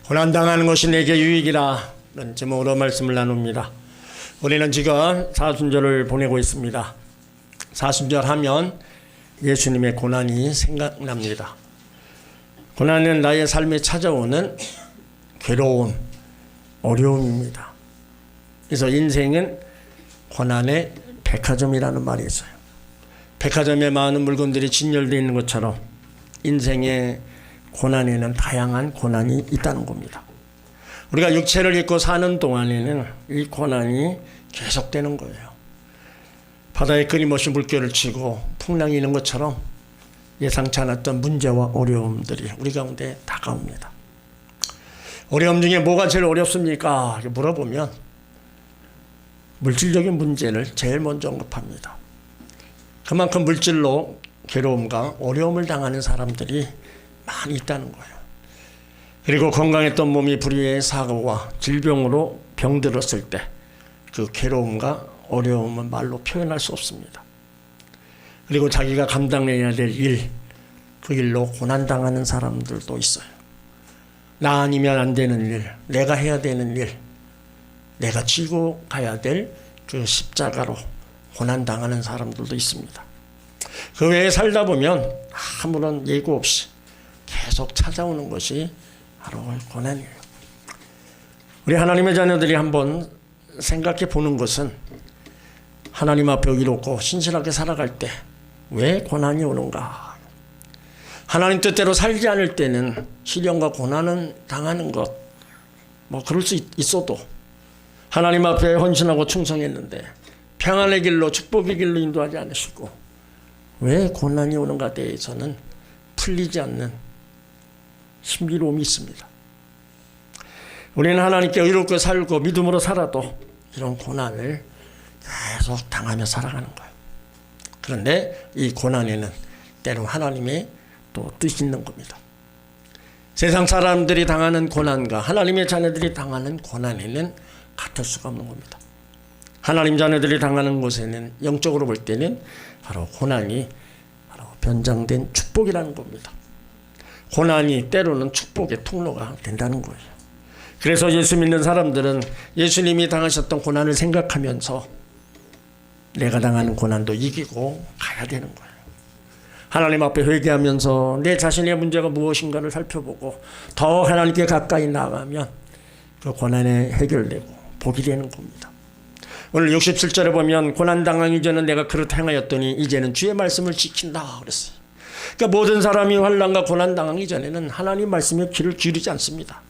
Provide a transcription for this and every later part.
고난당하는 것이 내게 유익이라 는 제목으로 말씀을 나눕니다. 우리는 지금 사순절을 보내고 있습니다. 사순절 하면 예수님의 고난이 생각납니다. 고난은 나의 삶에 찾아오는 괴로움, 어려움입니다. 그래서 인생은 고난의 백화점이라는 말이 있어요. 백화점에 많은 물건들이 진열되어 있는 것처럼 인생의 고난에는 다양한 고난이 있다는 겁니다. 우리가 육체를 입고 사는 동안에는 이 고난이 계속되는 거예요. 바다에 끊임없이 물결을 치고 풍랑이 있는 것처럼 예상치 않았던 문제와 어려움들이 우리 가운데 다가옵니다. 어려움 중에 뭐가 제일 어렵습니까? 물어보면 물질적인 문제를 제일 먼저 언급합니다. 그만큼 물질로 괴로움과 어려움을 당하는 사람들이 많이 있다는 거예요. 그리고 건강했던 몸이 불의의 사고와 질병으로 병들었을 때 그 괴로움과 어려움은 말로 표현할 수 없습니다. 그리고 자기가 감당해야 될 일, 그 일로 고난당하는 사람들도 있어요. 나 아니면 안 되는 일, 내가 해야 되는 일, 내가 지고 가야 될 그 십자가로 고난당하는 사람들도 있습니다. 그 외에 살다 보면 아무런 예고 없이 계속 찾아오는 것이 바로 고난이에요. 우리 하나님의 자녀들이 한번 생각해 보는 것은 하나님 앞에 의롭고 신실하게 살아갈 때 왜 고난이 오는가? 하나님 뜻대로 살지 않을 때는 시련과 고난은 당하는 것, 그럴 수 있어도 하나님 앞에 헌신하고 충성했는데 평안의 길로 축복의 길로 인도하지 않으시고 왜 고난이 오는가에 대해서는 풀리지 않는 신비로움이 있습니다. 우리는 하나님께 의롭게 살고 믿음으로 살아도 이런 고난을 계속 당하며 살아가는 거예요. 그런데 이 고난에는 때로 하나님의 또 뜻이 있는 겁니다. 세상 사람들이 당하는 고난과 하나님의 자녀들이 당하는 고난에는 같을 수가 없는 겁니다. 하나님 자녀들이 당하는 곳에는 영적으로 볼 때는 바로 고난이 바로 변장된 축복이라는 겁니다. 고난이 때로는 축복의 통로가 된다는 거예요. 그래서 예수 믿는 사람들은 예수님이 당하셨던 고난을 생각하면서 내가 당하는 고난도 이기고 가야 되는 거예요. 하나님 앞에 회개하면서 내 자신의 문제가 무엇인가를 살펴보고 더 하나님께 가까이 나가면 그 고난이 해결되고 복이 되는 겁니다. 오늘 67절에 보면 고난당하기 전에 내가 그렇게 행하였더니 이제는 주의 말씀을 지킨다 그랬어요. 그러니까 모든 사람이 환난과 고난당하기 전에는 하나님 말씀에 귀를 기울이지 않습니다.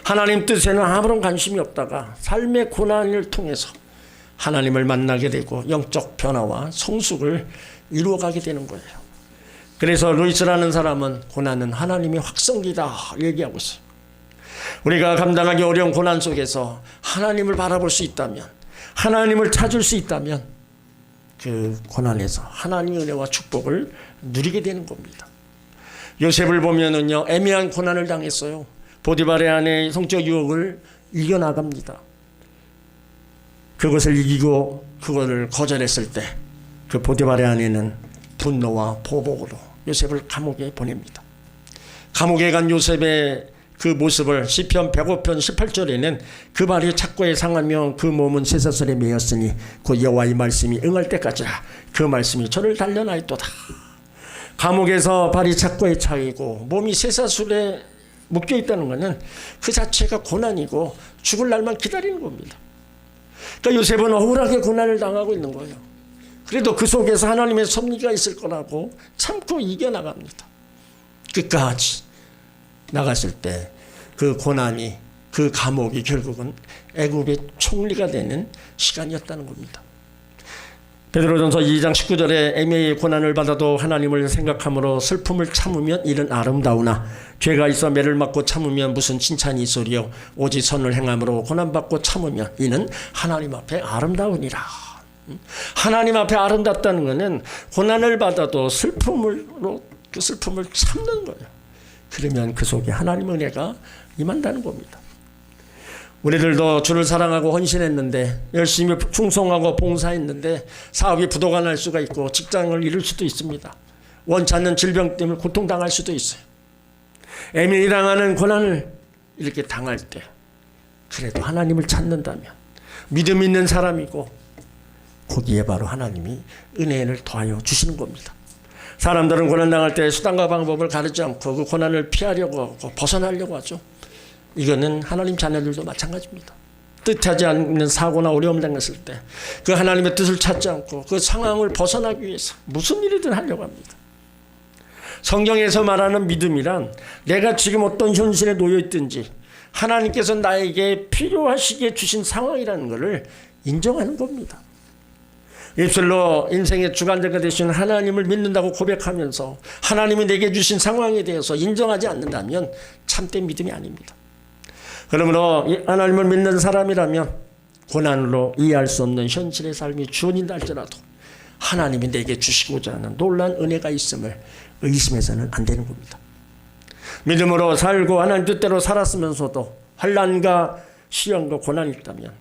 하나님 뜻에는 아무런 관심이 없다가 삶의 고난을 통해서 하나님을 만나게 되고 영적 변화와 성숙을 이루어가게 되는 거예요. 그래서 루이스라는 사람은 고난은 하나님의 확성기다 얘기하고 있어요. 우리가 감당하기 어려운 고난 속에서 하나님을 바라볼 수 있다면, 하나님을 찾을 수 있다면 그 고난에서 하나님의 은혜와 축복을 누리게 되는 겁니다. 요셉을 보면은요, 애매한 고난을 당했어요. 보디발의 아내의 성적 유혹을 이겨나갑니다. 그것을 이기고 그것을 거절했을 때 그 보디발의 아내는 분노와 보복으로 요셉을 감옥에 보냅니다. 감옥에 간 요셉의 그 모습을 시편 105편 18절에는 그 발이 착고에 상하며 그 몸은 쇠사슬에 매였으니 그 여호와의 말씀이 응할 때까지라 그 말씀이 저를 단련하였도다. 감옥에서 발이 착고에 차이고 몸이 쇠사슬에 묶여 있다는 것은 그 자체가 고난이고 죽을 날만 기다리는 겁니다. 그러니까 요셉은 억울하게 고난을 당하고 있는 거예요. 그래도 그 속에서 하나님의 섭리가 있을 거라고 참고 이겨나갑니다. 끝까지 나갔을 때 그 고난이, 그 감옥이 결국은 애굽의 총리가 되는 시간이었다는 겁니다. 베드로전서 2장 19절에 애매히 고난을 받아도 하나님을 생각함으로 슬픔을 참으면 이는 아름다우나 죄가 있어 매를 맞고 참으면 무슨 칭찬이 있으리요 오직 선을 행함으로 고난받고 참으면 이는 하나님 앞에 아름다우니라. 하나님 앞에 아름답다는 것은 고난을 받아도 그 슬픔을 참는 거예요. 그러면 그 속에 하나님의 은혜가 임한다는 겁니다. 우리들도 주를 사랑하고 헌신했는데 열심히 충성하고 봉사했는데 사업이 부도가 날 수가 있고 직장을 잃을 수도 있습니다. 원치 않는 질병 때문에 고통당할 수도 있어요. 애매히 당하는 고난을 이렇게 당할 때 그래도 하나님을 찾는다면 믿음 있는 사람이고 거기에 바로 하나님이 은혜를 더하여 주시는 겁니다. 사람들은 고난당할 때 수단과 방법을 가르지 않고 그 고난을 피하려고 하고 벗어나려고 하죠. 이거는 하나님 자녀들도 마찬가지입니다. 뜻하지 않는 사고나 어려움 당했을 때 그 하나님의 뜻을 찾지 않고 그 상황을 벗어나기 위해서 무슨 일이든 하려고 합니다. 성경에서 말하는 믿음이란 내가 지금 어떤 현실에 놓여 있든지 하나님께서 나에게 필요하시게 주신 상황이라는 것을 인정하는 겁니다. 입술로 인생의 주관자가 되시는 하나님을 믿는다고 고백하면서 하나님이 내게 주신 상황에 대해서 인정하지 않는다면 참된 믿음이 아닙니다. 그러므로 하나님을 믿는 사람이라면 고난으로 이해할 수 없는 현실의 삶이 주어진다 할지라도 하나님이 내게 주시고자 하는 놀라운 은혜가 있음을 의심해서는 안 되는 겁니다. 믿음으로 살고 하나님 뜻대로 살았으면서도 환난과 시련과 고난이 있다면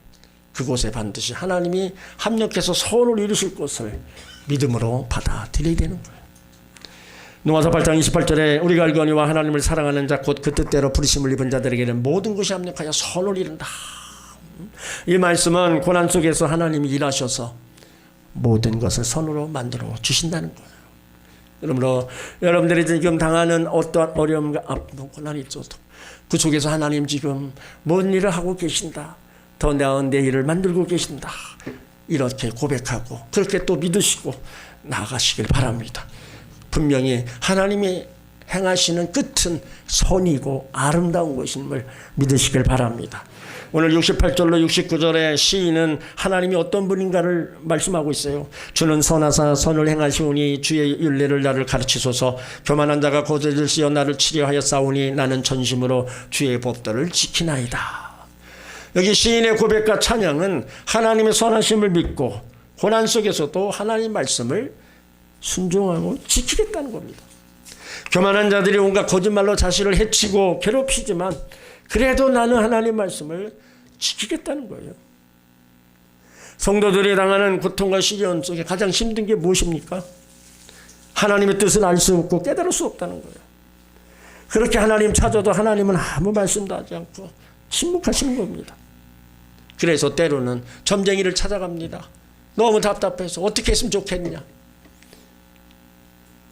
그곳에 반드시 하나님이 합력해서 선을 이루실 것을 믿음으로 받아들여야 되는 거예요. 누가서 8장 28절에 우리가 알거니와 하나님을 사랑하는 자 곧 그 뜻대로 부르심을 입은 자들에게는 모든 것이 합력하여 선을 이룬다. 이 말씀은 고난 속에서 하나님이 일하셔서 모든 것을 선으로 만들어 주신다는 거예요. 그러므로 여러분들이 지금 당하는 어떠한 어려움과 아픔, 고난이 있어도 그 속에서 하나님 지금 뭔 일을 하고 계신다. 더 나은 내일을 만들고 계신다. 이렇게 고백하고 그렇게 또 믿으시고 나아가시길 바랍니다. 분명히 하나님이 행하시는 끝은 선이고 아름다운 것임을 믿으시길 바랍니다. 오늘 68절로 69절에 시인은 하나님이 어떤 분인가를 말씀하고 있어요. 주는 선하사 선을 행하시오니 주의 율례를 나를 가르치소서. 교만한 자가 거짓을 씌어 나를 치려하여 싸우니 나는 전심으로 주의 법도를 지키나이다. 여기 시인의 고백과 찬양은 하나님의 선하심을 믿고 고난 속에서도 하나님 말씀을 순종하고 지키겠다는 겁니다. 교만한 자들이 온갖 거짓말로 자신을 해치고 괴롭히지만 그래도 나는 하나님 말씀을 지키겠다는 거예요. 성도들이 당하는 고통과 시련 속에 가장 힘든 게 무엇입니까? 하나님의 뜻을 알 수 없고 깨달을 수 없다는 거예요. 그렇게 하나님 찾아도 하나님은 아무 말씀도 하지 않고 침묵하시는 겁니다. 그래서 때로는 점쟁이를 찾아갑니다. 너무 답답해서 어떻게 했으면 좋겠냐.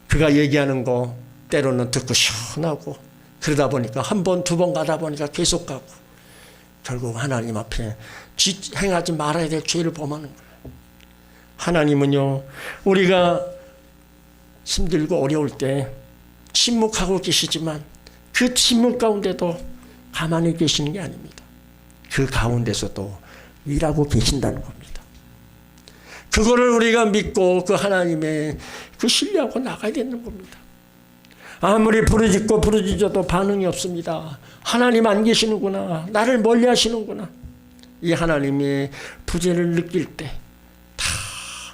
그가 얘기하는 거 때로는 듣고 시원하고 그러다 보니까 한 번, 두 번 가다 보니까 계속 가고 결국 하나님 앞에 행하지 말아야 될 죄를 범하는 거예요. 하나님은요, 우리가 힘들고 어려울 때 침묵하고 계시지만 그 침묵 가운데도 가만히 계시는 게 아닙니다. 그 가운데서도 일하고 계신다는 겁니다. 그거를 우리가 믿고 그 하나님의 그 신뢰하고 나가야 되는 겁니다. 아무리 부르짖어도 반응이 없습니다. 하나님 안 계시는구나. 나를 멀리 하시는구나. 이 하나님의 부재를 느낄 때 다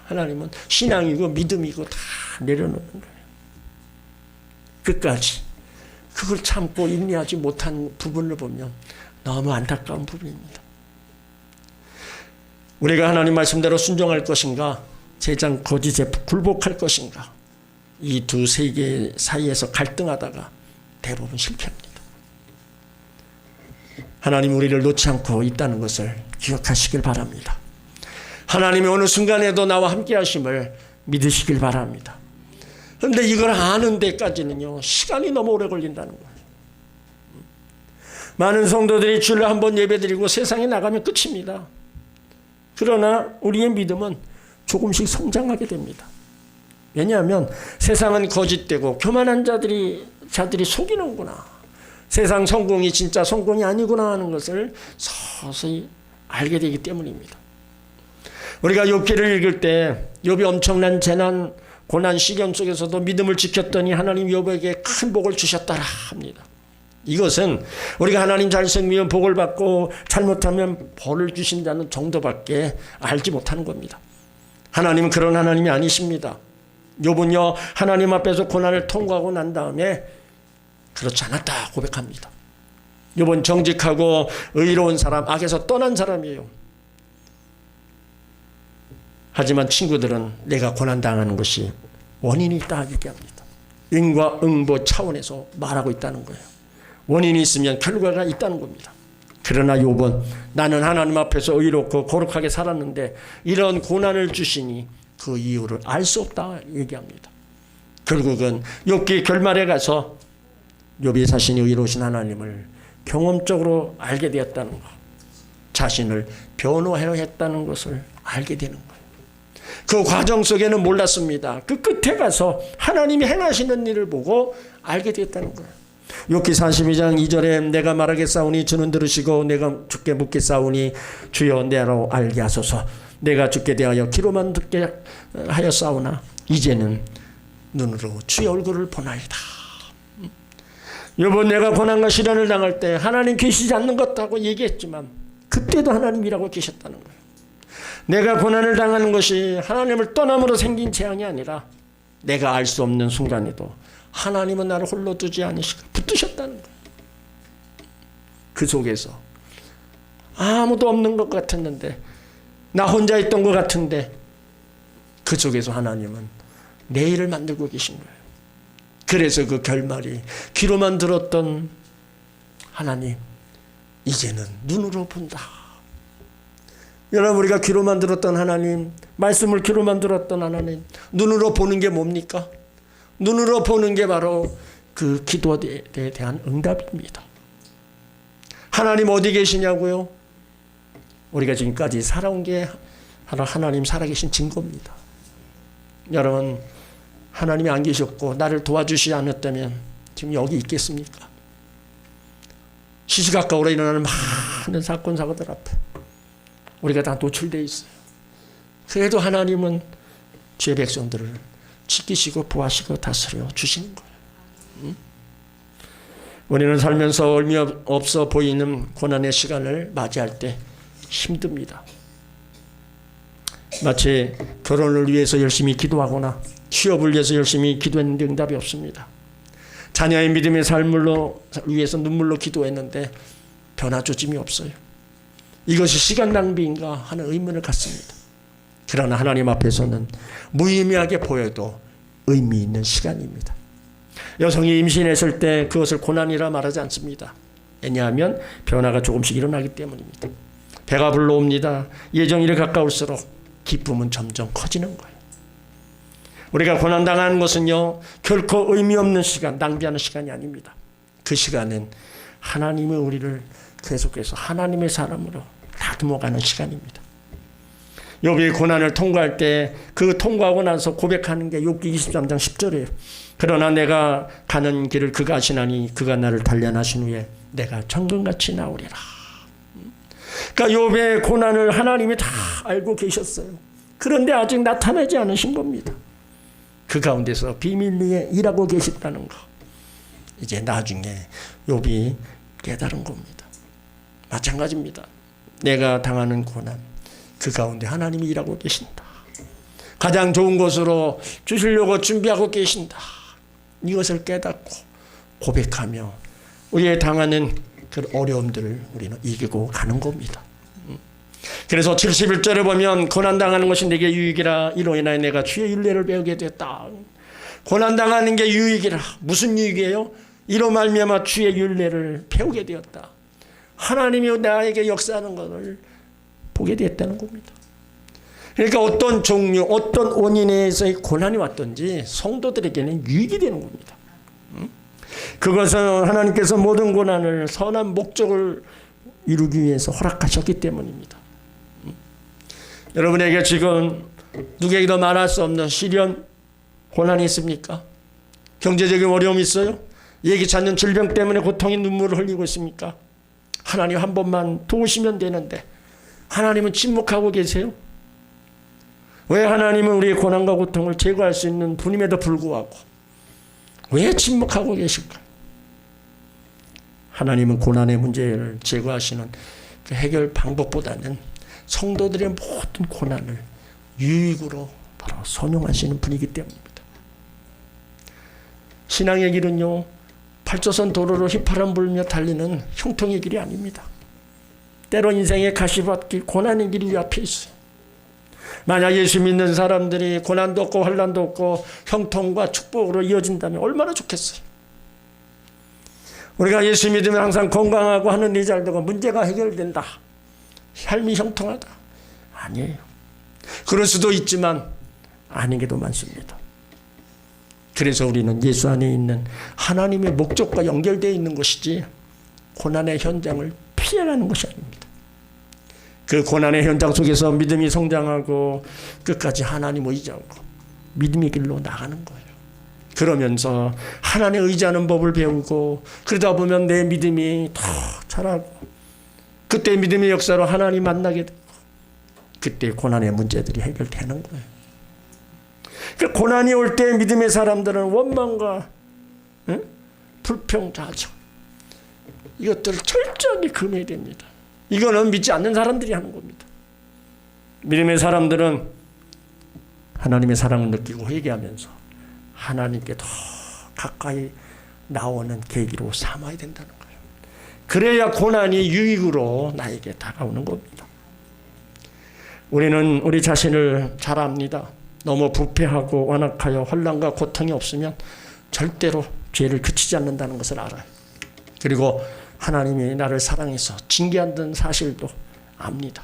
하나님은 신앙이고 믿음이고 다 내려놓는 거예요. 끝까지 그걸 참고 인내하지 못한 부분을 보면 너무 안타까운 부분입니다. 우리가 하나님 말씀대로 순종할 것인가, 세상 거짓에 굴복할 것인가, 이 두 세계 사이에서 갈등하다가 대부분 실패합니다. 하나님 우리를 놓지 않고 있다는 것을 기억하시길 바랍니다. 하나님이 어느 순간에도 나와 함께 하심을 믿으시길 바랍니다. 그런데 이걸 아는 데까지는요, 시간이 너무 오래 걸린다는 거예요. 많은 성도들이 주일에 한 번 예배드리고 세상에 나가면 끝입니다. 그러나 우리의 믿음은 조금씩 성장하게 됩니다. 왜냐하면 세상은 거짓되고 교만한 자들이 속이는구나. 세상 성공이 진짜 성공이 아니구나 하는 것을 서서히 알게 되기 때문입니다. 우리가 욥기를 읽을 때 욥이 엄청난 재난, 고난, 시련 속에서도 믿음을 지켰더니 하나님 욥에게 큰 복을 주셨더라 합니다. 이것은 우리가 하나님 잘 섬기면 복을 받고 잘못하면 벌을 주신다는 정도밖에 알지 못하는 겁니다. 하나님은 그런 하나님이 아니십니다. 욥은요, 하나님 앞에서 고난을 통과하고 난 다음에 그렇지 않았다 고백합니다. 욥은 정직하고 의로운 사람, 악에서 떠난 사람이에요. 하지만 친구들은 내가 고난당하는 것이 원인이 있다 얘기합니다. 인과 응보 차원에서 말하고 있다는 거예요. 원인이 있으면 결과가 있다는 겁니다. 그러나 욥은 나는 하나님 앞에서 의롭고 거룩하게 살았는데 이런 고난을 주시니 그 이유를 알 수 없다 얘기합니다. 결국은 욥기 결말에 가서 욥이 자신이 의로우신 하나님을 경험적으로 알게 되었다는 것, 자신을 변호해야 했다는 것을 알게 되는 거예요. 그 과정 속에는 몰랐습니다. 그 끝에 가서 하나님이 행하시는 일을 보고 알게 되었다는 거예요. 욥기 42장 2절에 내가 말하겠사오니 주는 들으시고 내가 주께 묻겠사오니 주여 내로 알게 하소서. 내가 주께 대하여 귀로만 듣게 하였사오나 이제는 눈으로 주의 얼굴을 보나이다. 욥은 내가 고난과 시련을 당할 때 하나님 계시지 않는 것 같다고 얘기했지만 그때도 하나님이라고 계셨다는 거예요. 내가 고난을 당하는 것이 하나님을 떠남으로 생긴 재앙이 아니라 내가 알 수 없는 순간에도 하나님은 나를 홀로 두지 않으시고 붙드셨다는 거예요. 그 속에서 아무도 없는 것 같았는데, 나 혼자 있던 것 같은데 그 속에서 하나님은 내일을 만들고 계신 거예요. 그래서 그 결말이 귀로만 들었던 하나님 이제는 눈으로 본다. 여러분, 우리가 귀로만 들었던 하나님, 말씀을 귀로만 들었던 하나님, 눈으로 보는 게 뭡니까? 눈으로 보는 게 바로 그 기도에 대한 응답입니다. 하나님 어디 계시냐고요? 우리가 지금까지 살아온 게 하나님 살아계신 증거입니다. 여러분, 하나님이 안 계셨고 나를 도와주시지 않았다면 지금 여기 있겠습니까? 시시각각으로 일어나는 많은 사건 사고들 앞에 우리가 다 노출되어 있어요. 그래도 하나님은 죄 백성들을 지키시고 보호하시고 다스려 주시는 거예요. 우리는 살면서 의미 없어 보이는 고난의 시간을 맞이할 때 힘듭니다. 마치 결혼을 위해서 열심히 기도하거나 취업을 위해서 열심히 기도했는데 응답이 없습니다. 자녀의 믿음의 삶을 위해서 눈물로 기도했는데 변화 조짐이 없어요. 이것이 시간 낭비인가 하는 의문을 갖습니다. 그러나 하나님 앞에서는 무의미하게 보여도 의미 있는 시간입니다. 여성이 임신했을 때 그것을 고난이라 말하지 않습니다. 왜냐하면 변화가 조금씩 일어나기 때문입니다. 배가 불러옵니다. 예정일에 가까울수록 기쁨은 점점 커지는 거예요. 우리가 고난당하는 것은요, 결코 의미 없는 시간, 낭비하는 시간이 아닙니다. 그 시간은 하나님의 우리를 계속해서 하나님의 사람으로 다듬어가는 시간입니다. 욥이 고난을 통과할 때 그 통과하고 나서 고백하는 게 욥기 23장 10절이에요. 그러나 내가 가는 길을 그가 아시나니 그가 나를 단련하신 후에 내가 정금같이 나오리라. 그러니까 욥의 고난을 하나님이 다 알고 계셨어요. 그런데 아직 나타나지 않으신 겁니다. 그 가운데서 비밀리에 일하고 계셨다는 거, 이제 나중에 욥이 깨달은 겁니다. 마찬가지입니다. 내가 당하는 고난, 그 가운데 하나님이 일하고 계신다. 가장 좋은 것으로 주시려고 준비하고 계신다. 이것을 깨닫고 고백하며 우리의 당하는 그 어려움들을 우리는 이기고 가는 겁니다. 그래서 71절에 보면 고난당하는 것이 내게 유익이라 이로 인하여 내가 주의 율례를 배우게 됐다. 고난당하는 게 유익이라. 무슨 유익이에요? 이로 말미암아 주의 율례를 배우게 되었다. 하나님이 나에게 역사하는 것을 보게 됐다는 겁니다. 그러니까 어떤 종류, 어떤 원인에서의 고난이 왔든지 성도들에게는 유익이 되는 겁니다. 그것은 하나님께서 모든 고난을 선한 목적을 이루기 위해서 허락하셨기 때문입니다. 여러분에게 지금 누구에게도 말할 수 없는 시련, 고난이 있습니까? 경제적인 어려움이 있어요? 예기치 않는 질병 때문에 고통의 눈물을 흘리고 있습니까? 하나님 한 번만 도우시면 되는데 하나님은 침묵하고 계세요? 왜 하나님은 우리의 고난과 고통을 제거할 수 있는 분임에도 불구하고 왜 침묵하고 계실까요? 하나님은 고난의 문제를 제거하시는 그 해결 방법보다는 성도들의 모든 고난을 유익으로 바로 선용하시는 분이기 때문입니다. 신앙의 길은요, 팔조선 도로로 휘파람 불며 달리는 형통의 길이 아닙니다. 때로 인생의 가시밭길, 고난의 길이 우리 앞에 있어요. 만약 예수 믿는 사람들이 고난도 없고 환난도 없고 형통과 축복으로 이어진다면 얼마나 좋겠어요. 우리가 예수 믿으면 항상 건강하고 하는 일이 잘 되고 문제가 해결된다. 삶이 형통하다. 아니에요. 그럴 수도 있지만 아닌 게도 많습니다. 그래서 우리는 예수 안에 있는 하나님의 목적과 연결되어 있는 것이지 고난의 현장을 피해가는 것이 아닙니다. 그 고난의 현장 속에서 믿음이 성장하고 끝까지 하나님 의지하고 믿음의 길로 나가는 거예요. 그러면서 하나님의 의지하는 법을 배우고 그러다 보면 내 믿음이 더 자라고 그때 믿음의 역사로 하나님 만나게 되고 그때 고난의 문제들이 해결되는 거예요. 그러니까 고난이 올 때 믿음의 사람들은 원망과 불평자죠. 이것들을 철저하게 금해야 됩니다. 이거는 믿지 않는 사람들이 하는 겁니다. 믿음의 사람들은 하나님의 사랑을 느끼고 회개하면서 하나님께 더 가까이 나오는 계기로 삼아야 된다는 거예요. 그래야 고난이 유익으로 나에게 다가오는 겁니다. 우리는 우리 자신을 잘 압니다. 너무 부패하고 완악하여 혼란과 고통이 없으면 절대로 죄를 그치지 않는다는 것을 알아요. 그리고 하나님이 나를 사랑해서 징계한다는 사실도 압니다.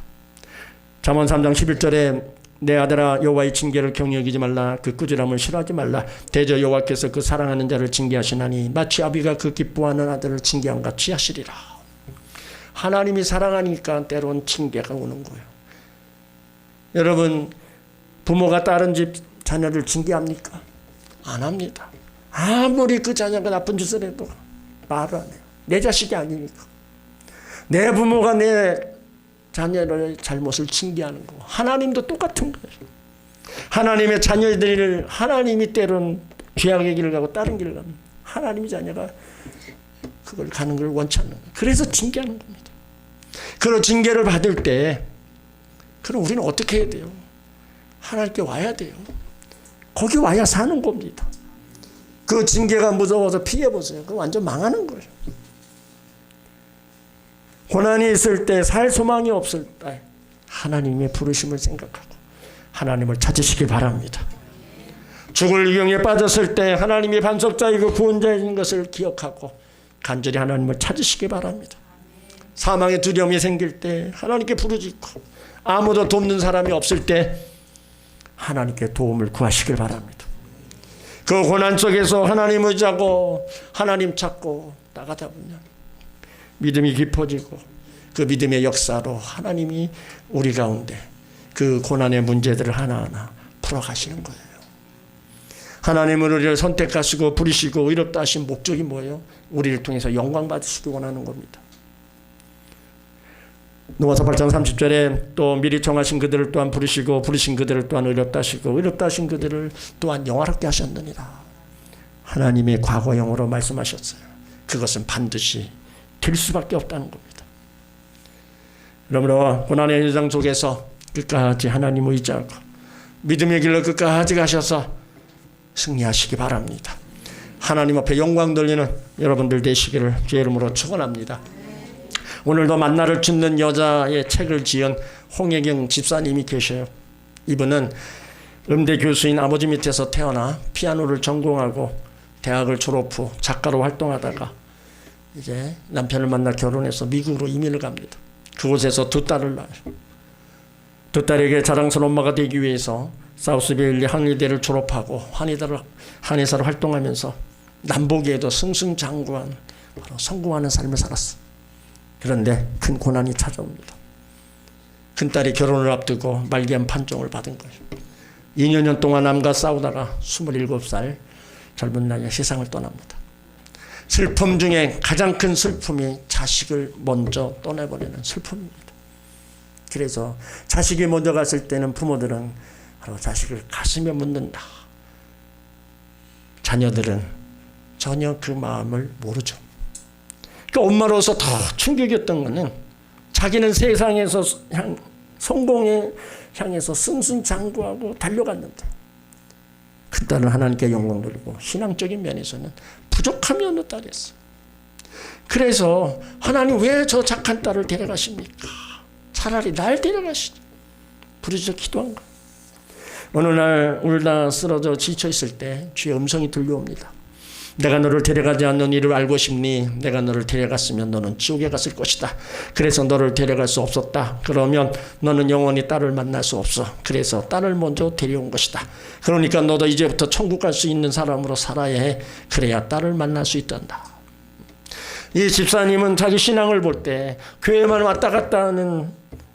잠언 3장 11절에 내 아들아 여호와의 징계를 경히 여기지 말라. 그 꾸지람을 싫어하지 말라. 대저 여호와께서 그 사랑하는 자를 징계하시나니 마치 아비가 그 기뻐하는 아들을 징계함 같이 하시리라. 하나님이 사랑하니까 때론 징계가 오는 거예요. 여러분 부모가 다른 집 자녀를 징계합니까? 안 합니다. 아무리 그 자녀가 나쁜 짓을 해도 말을 안 해요. 내 자식이 아니니까. 내 부모가 내 자녀의 잘못을 징계하는 거. 하나님도 똑같은 거예요. 하나님의 자녀들을 하나님이 때론 죄악의 길을 가고 다른 길을 가면 하나님의 자녀가 그걸 가는 걸 원치 않는 거예요. 그래서 징계하는 겁니다. 그런 징계를 받을 때 그럼 우리는 어떻게 해야 돼요? 하나님께 와야 돼요. 거기 와야 사는 겁니다. 그 징계가 무서워서 피해보세요. 그거 완전 망하는 거예요. 고난이 있을 때, 살 소망이 없을 때 하나님의 부르심을 생각하고 하나님을 찾으시기 바랍니다. 죽을 위험에 빠졌을 때 하나님이 반석자이고 구원자인 것을 기억하고 간절히 하나님을 찾으시기 바랍니다. 사망의 두려움이 생길 때 하나님께 부르짖고 아무도 돕는 사람이 없을 때 하나님께 도움을 구하시길 바랍니다. 그 고난 속에서 하나님 의지하고 하나님 찾고 나가다 보면 믿음이 깊어지고 그 믿음의 역사로 하나님이 우리 가운데 그 고난의 문제들을 하나하나 풀어가시는 거예요. 하나님은 우리를 선택하시고 부르시고 의롭다 하신 목적이 뭐예요? 우리를 통해서 영광 받으시기 원하는 겁니다. 누가서 8장 30절에 또 미리 정하신 그들을 또한 부르시고 부르신 그들을 또한 의롭다 하시고 의롭다 하신 그들을 또한 영화롭게 하셨느니라. 하나님의 과거형으로 말씀하셨어요. 그것은 반드시 될 수밖에 없다는 겁니다. 그러므로 고난의 현장 속에서 끝까지 하나님 의지하고 믿음의 길로 끝까지 가셔서 승리하시기 바랍니다. 하나님 앞에 영광 돌리는 여러분들 되시기를 주의 이름으로 축원합니다. 오늘도 만나를 줍는 여자의 책을 지은 홍혜경 집사님이 계셔요. 이분은 음대 교수인 아버지 밑에서 태어나 피아노를 전공하고 대학을 졸업 후 작가로 활동하다가 이제 남편을 만나 결혼해서 미국으로 이민을 갑니다. 그곳에서 두 딸을 낳아요. 두 딸에게 자랑스러운 엄마가 되기 위해서 사우스베일리 한의대를 졸업하고 한의사로 활동하면서 남보기에도 승승장구한 바로 성공하는 삶을 살았어. 그런데 큰 고난이 찾아옵니다. 큰딸이 결혼을 앞두고 말기암 판정을 받은 거예요. 2년 년 동안 남과 싸우다가 27살 젊은 나이에 세상을 떠납니다. 슬픔 중에 가장 큰 슬픔이 자식을 먼저 떠나버리는 슬픔입니다. 그래서 자식이 먼저 갔을 때는 부모들은 바로 자식을 가슴에 묻는다. 자녀들은 전혀 그 마음을 모르죠. 그러니까 엄마로서 더 충격이었던 것은 자기는 세상에서 성공에 향해서 승승장구하고 달려갔는데 큰딸은 하나님께 영광 돌리고 신앙적인 면에서는 부족함이 없는 딸이었어요. 그래서 하나님 왜 저 착한 딸을 데려가십니까? 차라리 날 데려가시죠. 부르짖어 기도한 거예요. 어느 날 울다 쓰러져 지쳐있을 때 주의 음성이 들려옵니다. 내가 너를 데려가지 않는 이를 알고 싶니? 내가 너를 데려갔으면 너는 지옥에 갔을 것이다. 그래서 너를 데려갈 수 없었다. 그러면 너는 영원히 딸을 만날 수 없어. 그래서 딸을 먼저 데려온 것이다. 그러니까 너도 이제부터 천국 갈 수 있는 사람으로 살아야 해. 그래야 딸을 만날 수 있단다. 이 집사님은 자기 신앙을 볼 때 교회만 왔다 갔다 하는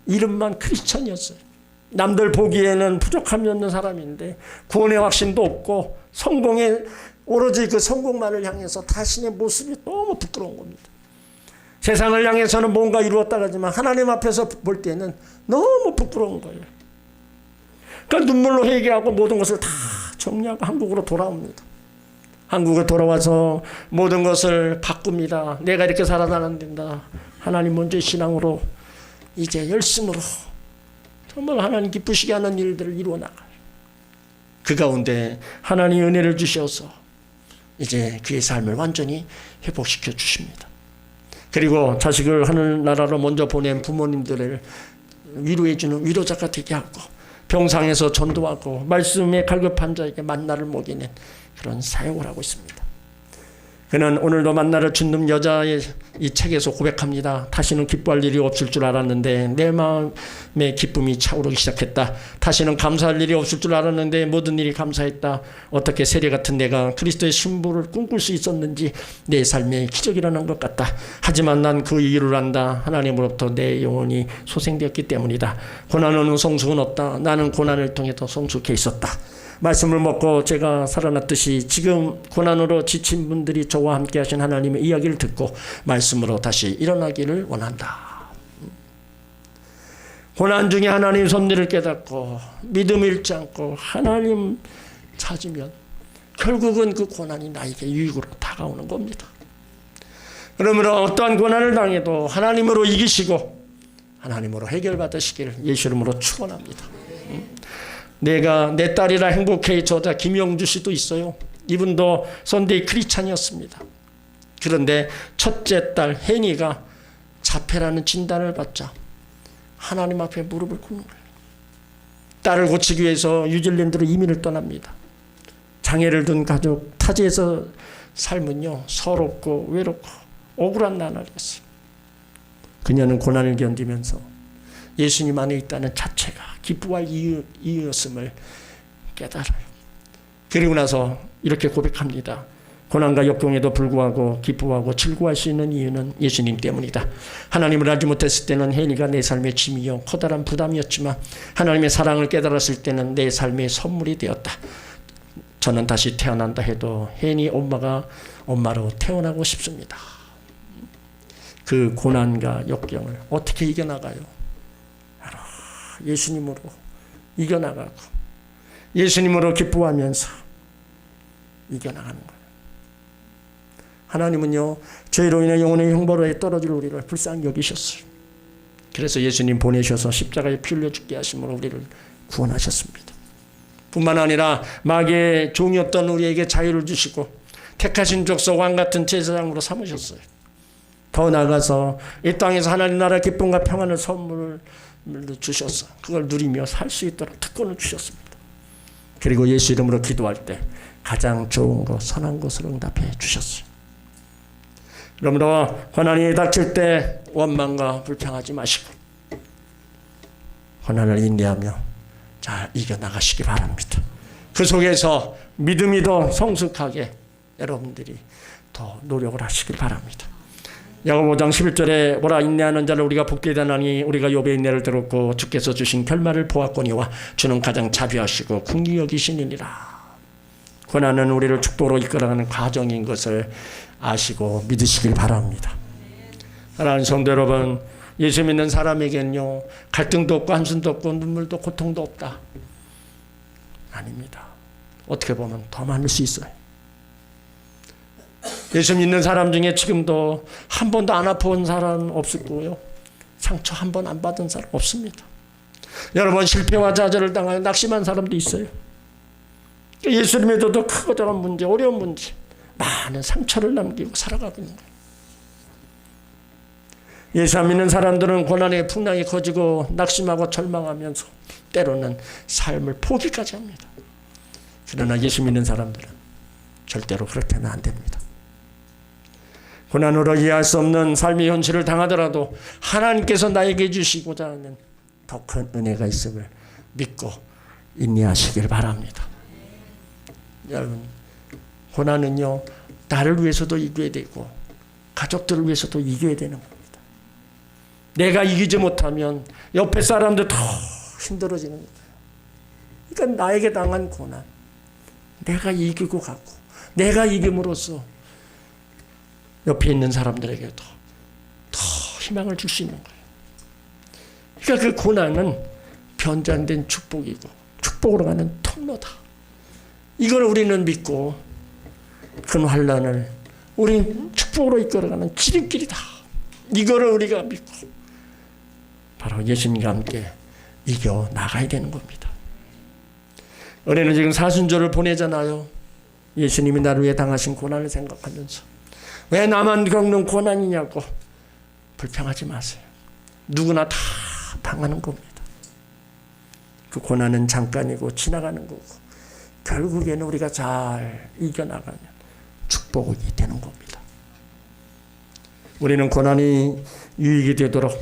이름만 크리스천이었어요. 남들 보기에는 부족함이 없는 사람인데 구원의 확신도 없고 성공의 오로지 그 성공만을 향해서 자신의 모습이 너무 부끄러운 겁니다. 세상을 향해서는 뭔가 이루었다 하지만 하나님 앞에서 볼 때는 너무 부끄러운 거예요. 그러니까 눈물로 회개하고 모든 것을 다 정리하고 한국으로 돌아옵니다. 한국에 돌아와서 모든 것을 바꿉니다. 내가 이렇게 살아가는 안 된다. 하나님 먼저 신앙으로 이제 열심으로 정말 하나님 기쁘시게 하는 일들을 이루어 나가요. 그 가운데 하나님 은혜를 주셔서 이제 그의 삶을 완전히 회복시켜 주십니다. 그리고 자식을 하늘나라로 먼저 보낸 부모님들을 위로해 주는 위로자가 되게 하고 병상에서 전도하고 말씀에 갈급한 자에게 만나를 먹이는 그런 사역을 하고 있습니다. 그는 오늘도 만나를 주는 여자의 이 책에서 고백합니다. 다시는 기뻐할 일이 없을 줄 알았는데 내 마음에 기쁨이 차오르기 시작했다. 다시는 감사할 일이 없을 줄 알았는데 모든 일이 감사했다. 어떻게 세례 같은 내가 그리스도의 신부를 꿈꿀 수 있었는지 내 삶에 기적이 일어난 것 같다. 하지만 난 그 이유를 안다. 하나님으로부터 내 영혼이 소생되었기 때문이다. 고난은 성숙은 없다. 나는 고난을 통해 더 성숙해 있었다. 말씀을 먹고 제가 살아났듯이 지금 고난으로 지친 분들이 저와 함께 하신 하나님의 이야기를 듣고 말씀으로 다시 일어나기를 원한다. 고난 중에 하나님 섭리를 깨닫고 믿음 잃지 않고 하나님 찾으면 결국은 그 고난이 나에게 유익으로 다가오는 겁니다. 그러므로 어떠한 고난을 당해도 하나님으로 이기시고 하나님으로 해결받으시기를 예수 이름으로 축원합니다. 내가 내 딸이라 행복해 저자 김영주 씨도 있어요. 이분도 선데이 크리스찬이었습니다. 그런데 첫째 딸 혜니가 자폐라는 진단을 받자 하나님 앞에 무릎을 꿇는 거예요. 딸을 고치기 위해서 뉴질랜드로 이민을 떠납니다. 장애를 둔 가족 타지에서 삶은요 서럽고 외롭고 억울한 나날이었어요. 그녀는 고난을 견디면서 예수님 안에 있다는 자체가 기뻐할 이유였음을 깨달아요. 그리고 나서 이렇게 고백합니다. 고난과 역경에도 불구하고 기뻐하고 즐거워할 수 있는 이유는 예수님 때문이다. 하나님을 알지 못했을 때는 혜니가 내 삶의 짐이요 커다란 부담이었지만 하나님의 사랑을 깨달았을 때는 내 삶의 선물이 되었다. 저는 다시 태어난다 해도 혜니 엄마가 엄마로 태어나고 싶습니다. 그 고난과 역경을 어떻게 이겨나가요? 예수님으로 이겨나가고 예수님으로 기뻐하면서 이겨나가는 거예요. 하나님은요 죄로 인해 영혼의 형벌에 떨어질 우리를 불쌍히 여기셨어요. 그래서 예수님 보내셔서 십자가에 피 흘려 죽게 하심으로 우리를 구원하셨습니다. 뿐만 아니라 마귀의 종이었던 우리에게 자유를 주시고 택하신 족속 왕같은 제사장으로 삼으셨어요. 더 나아가서 이 땅에서 하나님 나라 기쁨과 평안을 선물을 주셔서 그걸 누리며 살 수 있도록 특권을 주셨습니다. 그리고 예수 이름으로 기도할 때 가장 좋은 것 선한 것을 응답해 주셨어요. 그러므로 고난이 닥칠 때 원망과 불평하지 마시고 고난을 인내하며 잘 이겨나가시기 바랍니다. 그 속에서 믿음이 더 성숙하게 여러분들이 더 노력을 하시길 바랍니다. 야고보 5장 11절에 오라 인내하는 자를 우리가 복되게 하나니 우리가 욥의 인내를 들었고 주께서 주신 결말을 보았거니와 주는 가장 자비하시고 긍휼히 여기시니라. 고난은 우리를 축복으로 이끌어가는 과정인 것을 아시고 믿으시길 바랍니다. 사랑하는 성도 여러분, 예수 믿는 사람에게는요 갈등도 없고 한숨도 없고 눈물도 고통도 없다. 아닙니다. 어떻게 보면 더 많을 수 있어요. 예수 믿는 사람 중에 지금도 한 번도 안 아파온 사람 없을 거고요. 상처 한 번 안 받은 사람 없습니다. 여러 번 실패와 좌절을 당하여 낙심한 사람도 있어요. 예수를 믿어도 크고 작은 문제, 어려운 문제, 많은 상처를 남기고 살아가고 있는 거예요. 예수 안 믿는 사람들은 고난의 풍랑이 커지고 낙심하고 절망하면서 때로는 삶을 포기까지 합니다. 그러나 예수 믿는 사람들은 절대로 그렇게는 안 됩니다. 고난으로 이해할 수 없는 삶의 현실을 당하더라도 하나님께서 나에게 주시고자 하는 더 큰 은혜가 있음을 믿고 인내하시길 바랍니다. 여러분, 고난은요, 나를 위해서도 이겨야 되고 가족들을 위해서도 이겨야 되는 겁니다. 내가 이기지 못하면 옆에 사람도 더 힘들어지는 거예요. 그러니까 나에게 당한 고난, 내가 이기고 가고 내가 이김으로써 옆에 있는 사람들에게도 더 희망을 줄 수 있는 거예요. 그러니까 그 고난은 변장된 축복이고 축복으로 가는 통로다. 이걸 우리는 믿고 그 환난을 우리는 축복으로 이끌어가는 지름길이다. 이거를 우리가 믿고 바로 예수님과 함께 이겨 나가야 되는 겁니다. 우리는 지금 사순절을 보내잖아요. 예수님이 나를 위해 당하신 고난을 생각하면서 왜 나만 겪는 고난이냐고 불평하지 마세요. 누구나 다 당하는 겁니다. 그 고난은 잠깐이고 지나가는 거고 결국에는 우리가 잘 이겨나가면 축복이 되는 겁니다. 우리는 고난이 유익이 되도록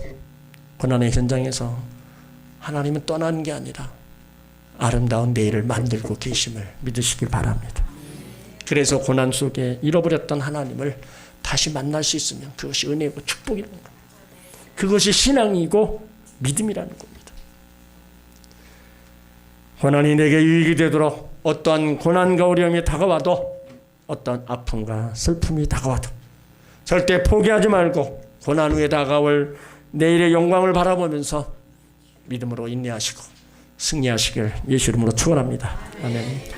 고난의 현장에서 하나님은 떠나는 게 아니라 아름다운 내일을 만들고 계심을 믿으시길 바랍니다. 그래서 고난 속에 잃어버렸던 하나님을 다시 만날 수 있으면 그것이 은혜고 축복이라는 겁니다. 그것이 신앙이고 믿음이라는 겁니다. 고난이 내게 유익이 되도록 어떠한 고난과 어려움이 다가와도 어떤 아픔과 슬픔이 다가와도 절대 포기하지 말고 고난 후에 다가올 내일의 영광을 바라보면서 믿음으로 인내하시고 승리하시길 예수 이름으로 축원합니다. 아멘.